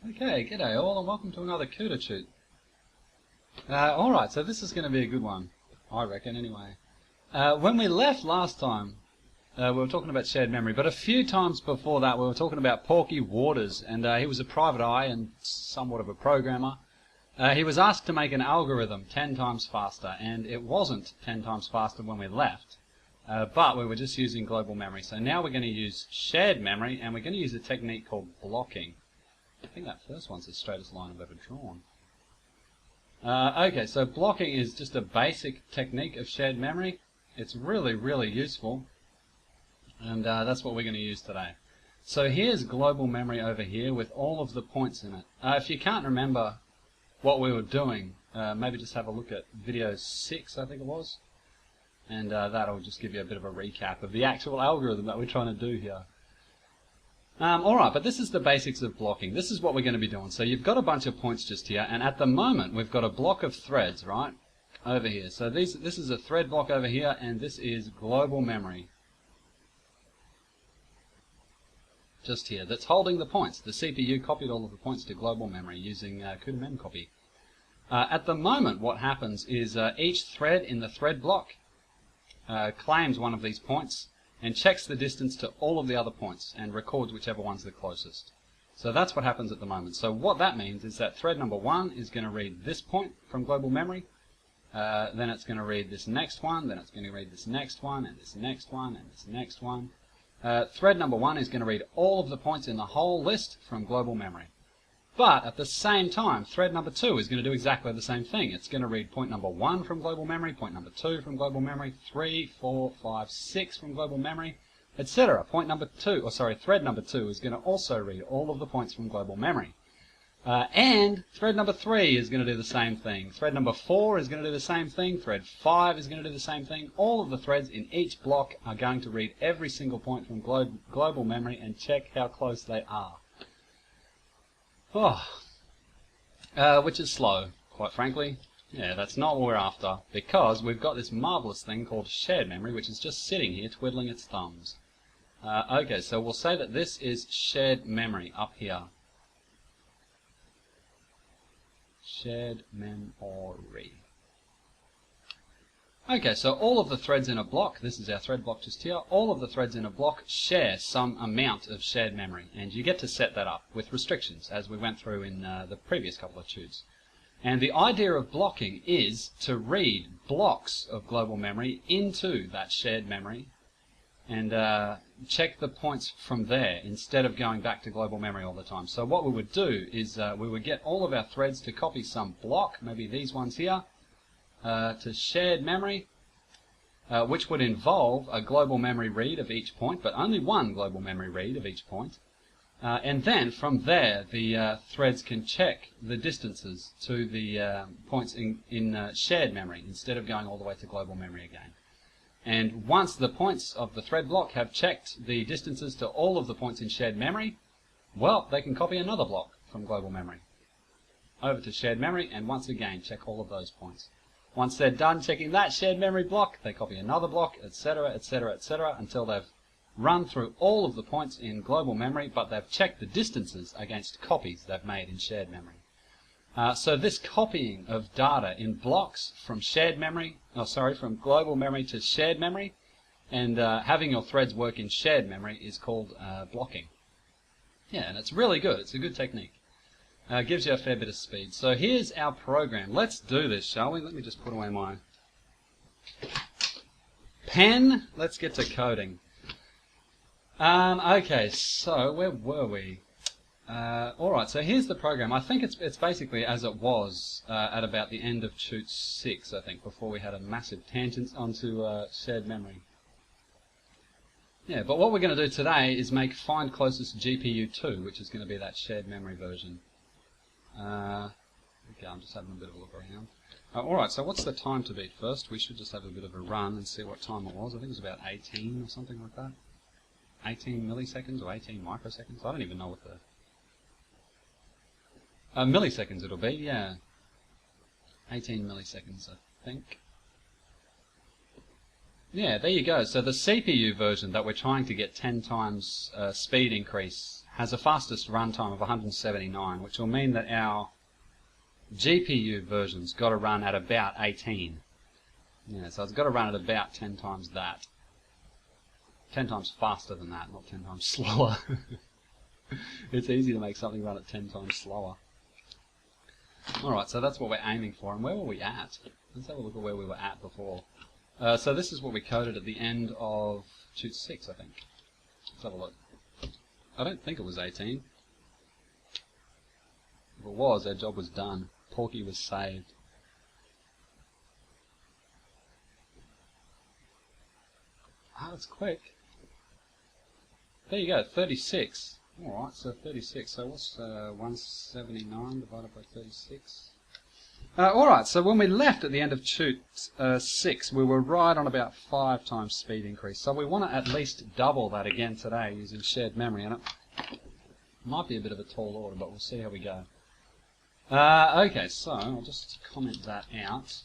Okay, g'day all and welcome to another CUDA tute. Alright, so this is going to be a good one, I reckon anyway. When we left last time, we were talking about shared memory, but a few times before that we were talking about Porky Waters, and he was a private eye and somewhat of a programmer. He was asked to make an algorithm 10 times faster, and it wasn't 10 times faster when we left, but we were just using global memory. So now we're going to use shared memory, and we're going to use a technique called blocking. I think that first one's the straightest line I've ever drawn. Okay, so blocking is just a basic technique of shared memory. It's really, really useful, and that's what we're going to use today. So here's global memory over here with all of the points in it. If you can't remember what we were doing, maybe just have a look at video 6, I think it was, and that'll just give you a bit of a recap of the actual algorithm that we're trying to do here. Alright, but this is the basics of blocking. This is what we're going to be doing. So you've got a bunch of points just here, and at the moment we've got a block of threads, right, over here. So this is a thread block over here, and this is global memory. Just here, that's holding the points. The CPU copied all of the points to global memory using CUDA memcopy. At the moment what happens is each thread in the thread block claims one of these points and checks the distance to all of the other points and records whichever one's the closest. So that's what happens at the moment. So what that means is that thread number 1 is going to read this point from global memory, then it's going to read this next one, then it's going to read this next one, and this next one, and this next one. Thread number 1 is going to read all of the points in the whole list from global memory. But at the same time, thread number 2 is going to do exactly the same thing. It's going to read point number 1 from global memory, point number 2 from global memory, 3, 4, 5, 6 from global memory, etc. Thread number 2 is going to also read all of the points from global memory. And thread number 3 is going to do the same thing. Thread number 4 is going to do the same thing. Thread 5 is going to do the same thing. All of the threads in each block are going to read every single point from global memory and check how close they are. Which is slow, quite frankly. Yeah, that's not what we're after, because we've got this marvelous thing called shared memory, which is just sitting here twiddling its thumbs. Okay, so we'll say that this is shared memory up here. Shared memory. Okay, so all of the threads in a block, this is our thread block just here, all of the threads in a block share some amount of shared memory, and you get to set that up with restrictions, as we went through in the previous couple of tutes. And the idea of blocking is to read blocks of global memory into that shared memory and check the points from there instead of going back to global memory all the time. So what we would do is we would get all of our threads to copy some block, maybe these ones here, to shared memory, which would involve a global memory read of each point, but only one global memory read of each point. And then from there the threads can check the distances to the points in shared memory instead of going all the way to global memory again. And once the points of the thread block have checked the distances to all of the points in shared memory, well, they can copy another block from global memory over to shared memory and once again check all of those points. Once they're done checking that shared memory block, they copy another block, etc., etc., etc., until they've run through all of the points in global memory, but they've checked the distances against copies they've made in shared memory. So this copying of data in blocks from from global memory to shared memory, and having your threads work in shared memory is called blocking. Yeah, and it's really good. It's a good technique. Gives you a fair bit of speed. So here's our program. Let's do this, shall we? Let me just put away my pen. Let's get to coding. Okay, so where were we? Alright, so here's the program. I think it's basically as it was at about the end of tute 6, I think, before we had a massive tangent onto shared memory. Yeah, but what we're going to do today is make find closest GPU 2, which is going to be that shared memory version. Okay, I'm just having a bit of a look around. Alright, so what's the time to beat first? We should just have a bit of a run and see what time it was. I think it was about 18 or something like that. 18 milliseconds or 18 microseconds? I don't even know what the... milliseconds it'll be, yeah. 18 milliseconds, I think. Yeah, there you go. So the CPU version that we're trying to get 10 times speed increase has a fastest runtime of 179, which will mean that our GPU version's got to run at about 18. Yeah, so it's got to run at about 10 times that. 10 times faster than that, not 10 times slower. It's easy to make something run at 10 times slower. Alright, so that's what we're aiming for. And where were we at? Let's have a look at where we were at before. So this is what we coded at the end of tute 6, I think. Let's have a look. I don't think it was 18. If it was, our job was done. Porky was saved. Ah, that's quick. There you go, 36. Alright, so 36. So what's 179 divided by 36? Alright, so when we left at the end of tute 6, we were right on about 5 times speed increase. So we want to at least double that again today using shared memory. And it might be a bit of a tall order, but we'll see how we go. Okay, so I'll just comment that out.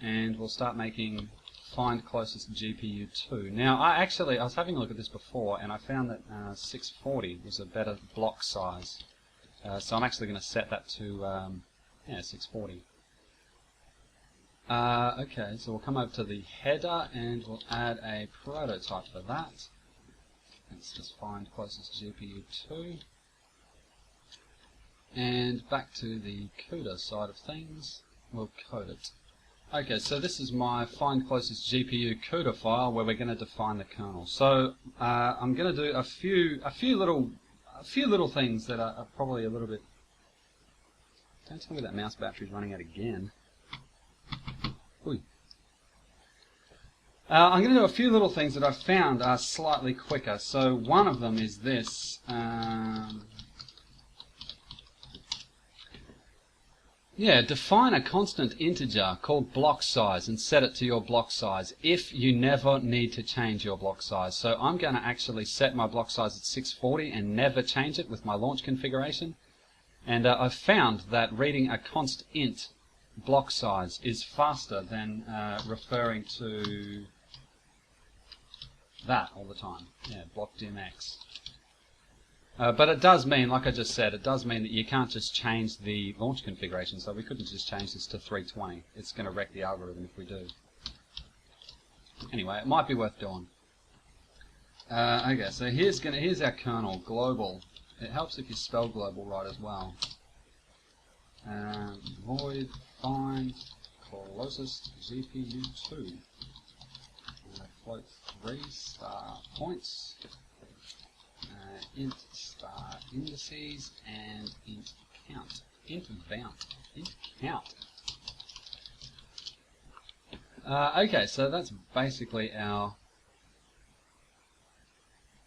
And we'll start making find closest GPU 2. Now, I was having a look at this before, and I found that 640 was a better block size. So I'm actually going to set that to 640. Okay, so we'll come over to the header and we'll add a prototype for that. Let's just find closest GPU 2. And back to the CUDA side of things, we'll code it. Okay, so this is my find closest GPU CUDA file where we're going to define the kernel. So I'm going to do a few little things that are probably a little bit. Don't tell me that mouse battery's running out again. Ooh. I'm going to do a few little things that I've found are slightly quicker. So one of them is this. Define a constant integer called block size and set it to your block size if you never need to change your block size. So I'm going to actually set my block size at 640 and never change it with my launch configuration. And I've found that reading a const int block size is faster than referring to that all the time. Yeah, block dimx. But it does mean, like I just said, it does mean that you can't just change the launch configuration. So we couldn't just change this to 320. It's going to wreck the algorithm if we do. Anyway, it might be worth doing. Okay, so here's our kernel, global. It helps if you spell global right as well. Void find closest GPU2. Float 3 star points. Int star indices and int count. Int count. Okay, so that's basically our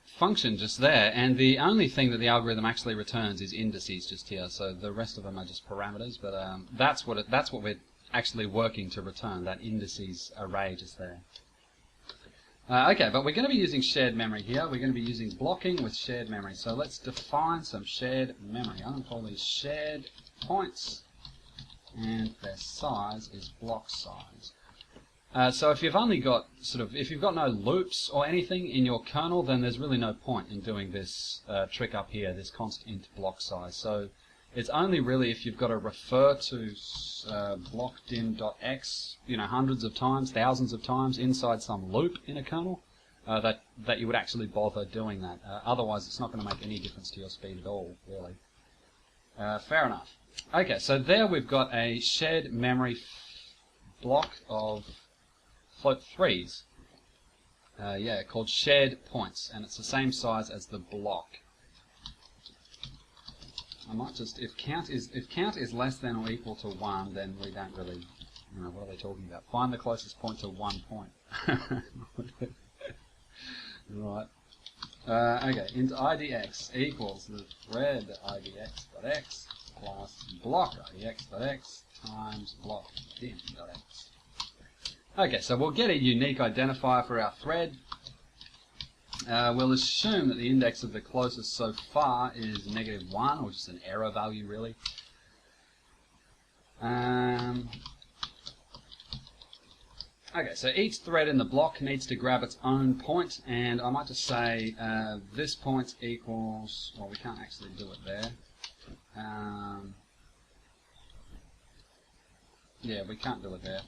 function just there, and the only thing that the algorithm actually returns is indices just here. So the rest of them are just parameters, but that's what we're actually working to return. That indices array just there. Okay, but we're going to be using shared memory here. We're going to be using blocking with shared memory. So let's define some shared memory. I'm going to call these shared points, and their size is block size. So if you've only got if you've got no loops or anything in your kernel, then there's really no point in doing this trick up here, this const int block size. So it's only really if you've got to refer to blockdim.x, hundreds of times, thousands of times inside some loop in a kernel, that you would actually bother doing that. Otherwise, it's not going to make any difference to your speed at all, really. Fair enough. Okay, so there we've got a shared memory block of float 3s, called shared points, and it's the same size as the block. I might just, if count is less than or equal to 1, then we don't really, what are they talking about? Find the closest point to 1 point. Right. Okay, int idx equals the thread idx.x plus block idx.x times block dim.x. Okay, so we'll get a unique identifier for our thread. We'll assume that the index of the closest so far is -1, or just an error value, really. Okay, so each thread in the block needs to grab its own point, and I might just say this point equals, well, we can't actually do it there. Yeah, we can't do it there.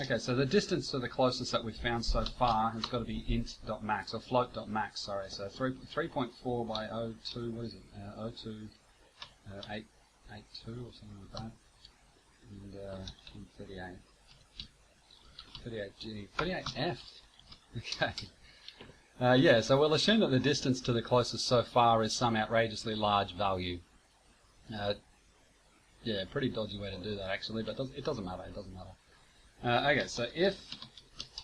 Okay, so the distance to the closest that we've found so far has got to be int.max, or float.max, sorry. So 3.4 by 02, what is it? 882 or something like that. And 38G, 38F. Okay. Yeah, so we'll assume that the distance to the closest so far is some outrageously large value. Yeah, pretty dodgy way to do that actually, but it doesn't matter. It doesn't matter. Okay, so if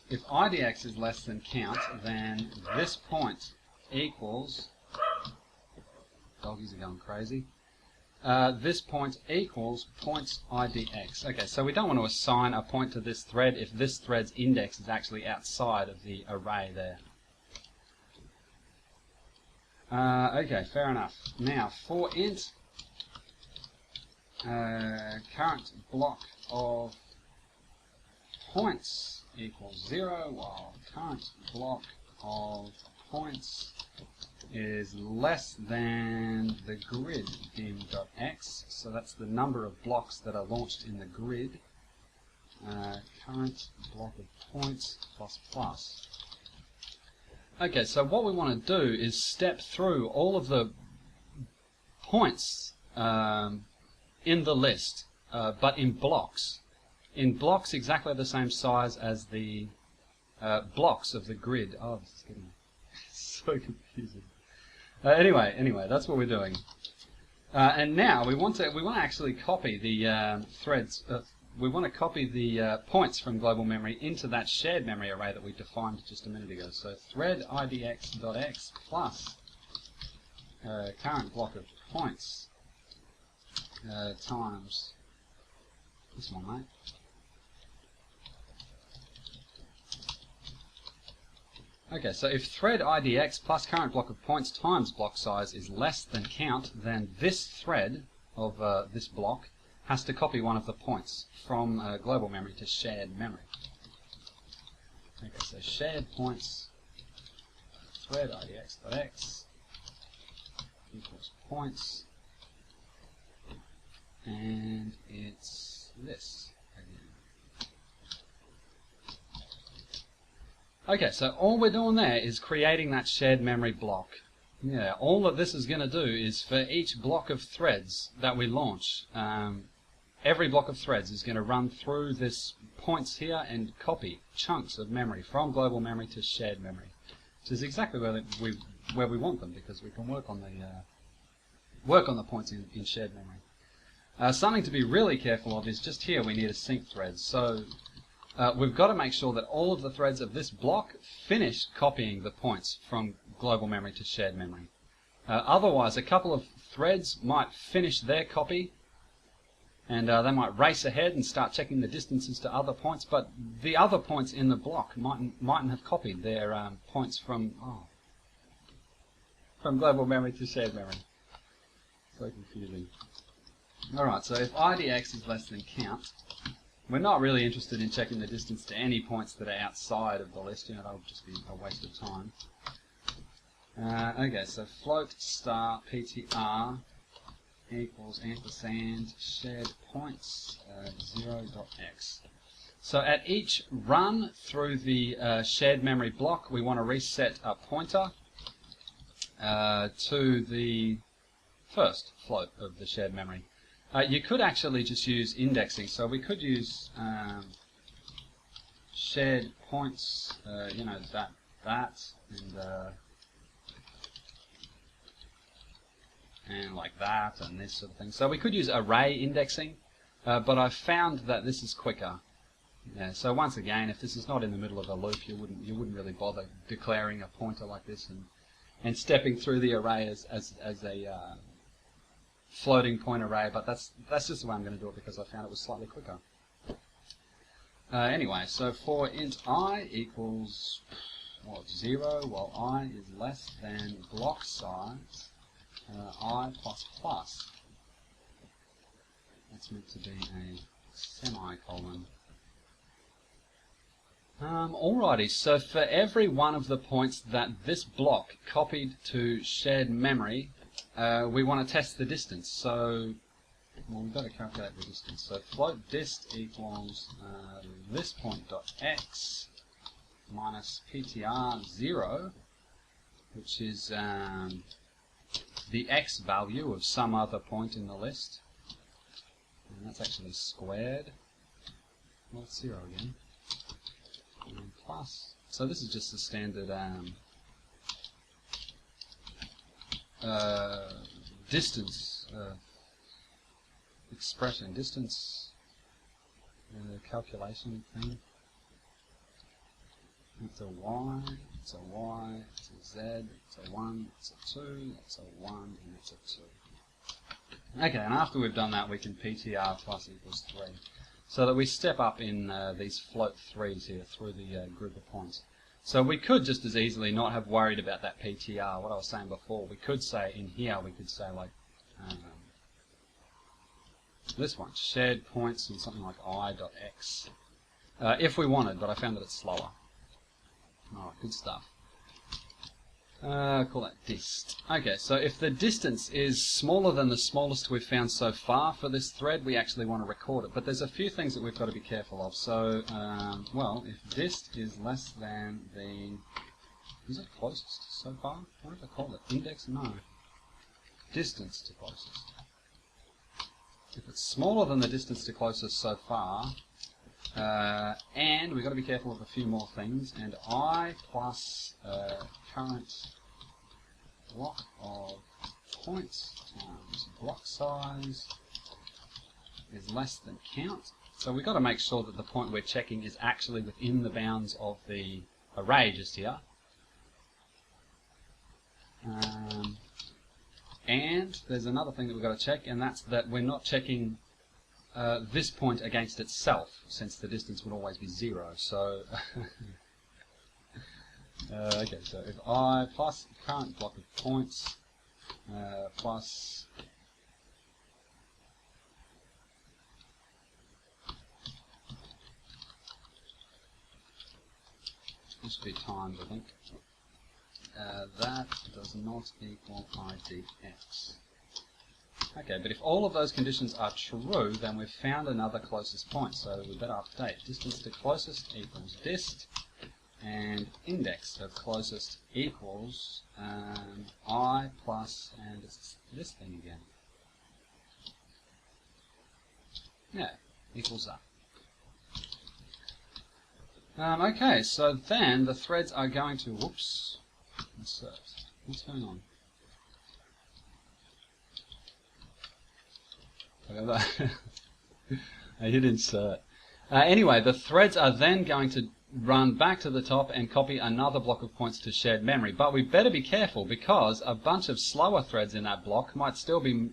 IDX is less than count, then this point equals. Doggies are going crazy. This point equals points IDX. Okay, so we don't want to assign a point to this thread if this thread's index is actually outside of the array there. Okay, fair enough. Now, for int current block of points equals 0, while current block of points is less than the grid dim.x, so that's the number of blocks that are launched in the grid. Current block of points plus plus. Okay, so what we want to do is step through all of the points in the list, but in blocks. In blocks exactly the same size as the blocks of the grid. Oh, this is getting so confusing. Anyway, that's what we're doing. And now we want to actually copy the threads. We want to copy the points from global memory into that shared memory array that we defined just a minute ago. So thread idx.x plus current block of points times this one, mate. Okay, so if thread idx plus current block of points times block size is less than count, then this thread of this block has to copy one of the points from global memory to shared memory. Okay, so shared points, thread idx.x equals points, and it's this again. Okay, so all we're doing there is creating that shared memory block. Yeah, all that this is going to do is for each block of threads that we launch, every block of threads is going to run through this points here and copy chunks of memory from global memory to shared memory, which is exactly where we want them, because we can work on the points in shared memory. Something to be really careful of is just here we need a sync thread. So we've got to make sure that all of the threads of this block finish copying the points from global memory to shared memory. Otherwise, a couple of threads might finish their copy, and they might race ahead and start checking the distances to other points, but the other points in the block mightn't have copied their points from global memory to shared memory. So confusing. Alright, so if IDX is less than count, we're not really interested in checking the distance to any points that are outside of the list. You know, that'll just be a waste of time. Okay, so float star ptr equals ampersand shared points 0.x. So at each run through the shared memory block, we want to reset a pointer to the first float of the shared memory. You could actually just use indexing, so we could use shared points, you know, that, and like that, and this sort of thing. So we could use array indexing, but I've found that this is quicker. Yeah, so once again, if this is not in the middle of a loop, you wouldn't really bother declaring a pointer like this and stepping through the array as a floating point array, but that's just the way I'm going to do it because I found it was slightly quicker. Anyway, so for int I equals 0, while I is less than block size I plus plus. That's meant to be a semicolon. Alrighty, so for every one of the points that this block copied to shared memory, we want to test the distance. So, well, we've got to calculate the distance. So float dist equals this point dot x minus ptr 0, which is the x value of some other point in the list. And that's actually squared. Well, it's 0 again. And plus, so this is just the standard distance expression, distance calculation thing. It's a y, it's a y, it's a z, it's a 1, it's a 2, it's a 1, and it's a 2. Okay, and after we've done that, we can ptr plus equals 3. So that we step up in these float 3s here through the group of points. So we could just as easily not have worried about that ptr, what I was saying before. We could say in here, we could say like this one, shared points and something like i.x. If we wanted, but I found that it's slower. Alright, good stuff. Call that dist. Okay, so if the distance is smaller than the smallest we've found so far for this thread, we actually want to record it. But there's a few things that we've got to be careful of. So, well, if dist is less than the... Is it closest so far? What did I call it? Index? No. Distance to closest. If it's smaller than the distance to closest so far, and we've got to be careful of a few more things, and I plus current block of points times block size is less than count. So we've got to make sure that the point we're checking is actually within the bounds of the array just here. And there's another thing that we've got to check, and that's that we're not checking this point against itself, since the distance would always be 0. So, okay, so if I plus current block of points plus this should be times, I think. That does not equal idx. Okay, but if all of those conditions are true, then we've found another closest point, so we better update. Distance to closest equals dist, and index of closest equals I plus, and it's this thing again. Yeah, equals that. Okay, so then the threads are going to, whoops, insert. What's going on? I hit insert. Anyway, the threads are then going to run back to the top and copy another block of points to shared memory. But we better be careful, because a bunch of slower threads in that block might still be,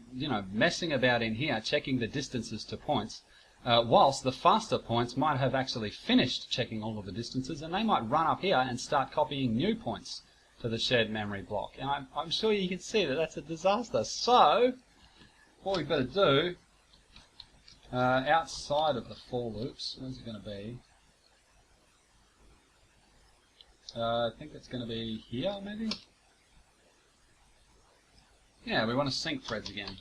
messing about in here, checking the distances to points, whilst the faster points might have actually finished checking all of the distances, and they might run up here and start copying new points to the shared memory block. And I'm sure you can see that that's a disaster. So what we better do, outside of the for loops, where's it going to be? I think it's going to be here, maybe? Yeah, we want to sync threads again.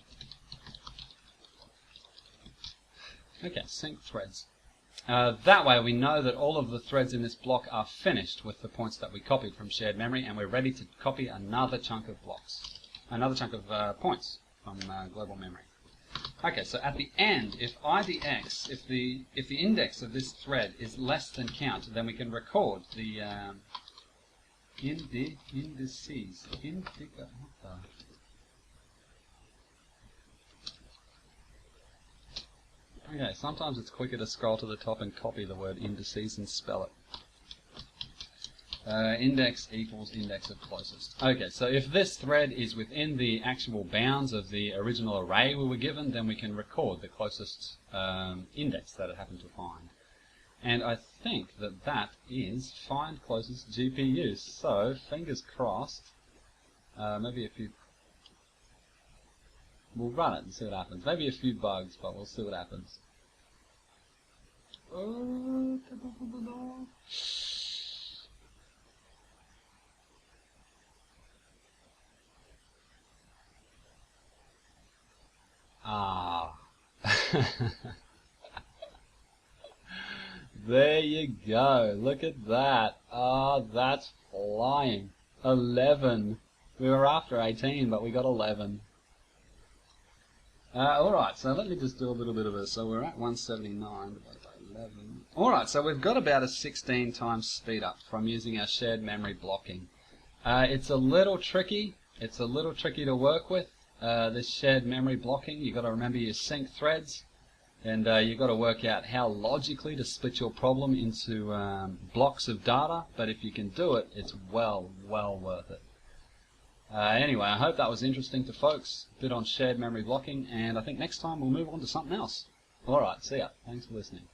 Okay, sync threads. That way we know that all of the threads in this block are finished with the points that we copied from shared memory, and we're ready to copy another chunk of blocks, another chunk of points from global memory. Okay, so at the end, if idx, if the index of this thread is less than count, then we can record the indices. Okay, sometimes it's quicker to scroll to the top and copy the word indices and spell it. Index equals index of closest. Okay, so if this thread is within the actual bounds of the original array we were given, then we can record the closest index that it happened to find. And I think that that is find closest GPU. So, fingers crossed, maybe a few... We'll run it and see what happens. Maybe a few bugs, but we'll see what happens. Ah. There you go. Look at that. Ah, that's flying. 11. We were after 18, but we got 11. Alright, so let me just do a little bit of this. So we're at 179 divided by 11. Alright, so we've got about a 16 times speed up from using our shared memory blocking. It's a little tricky. It's a little tricky to work with, this shared memory blocking. You've got to remember your sync threads. And you've got to work out how logically to split your problem into blocks of data. But if you can do it, it's well worth it. Anyway, I hope that was interesting to folks. A bit on shared memory blocking. And I think next time we'll move on to something else. Alright, see ya. Thanks for listening.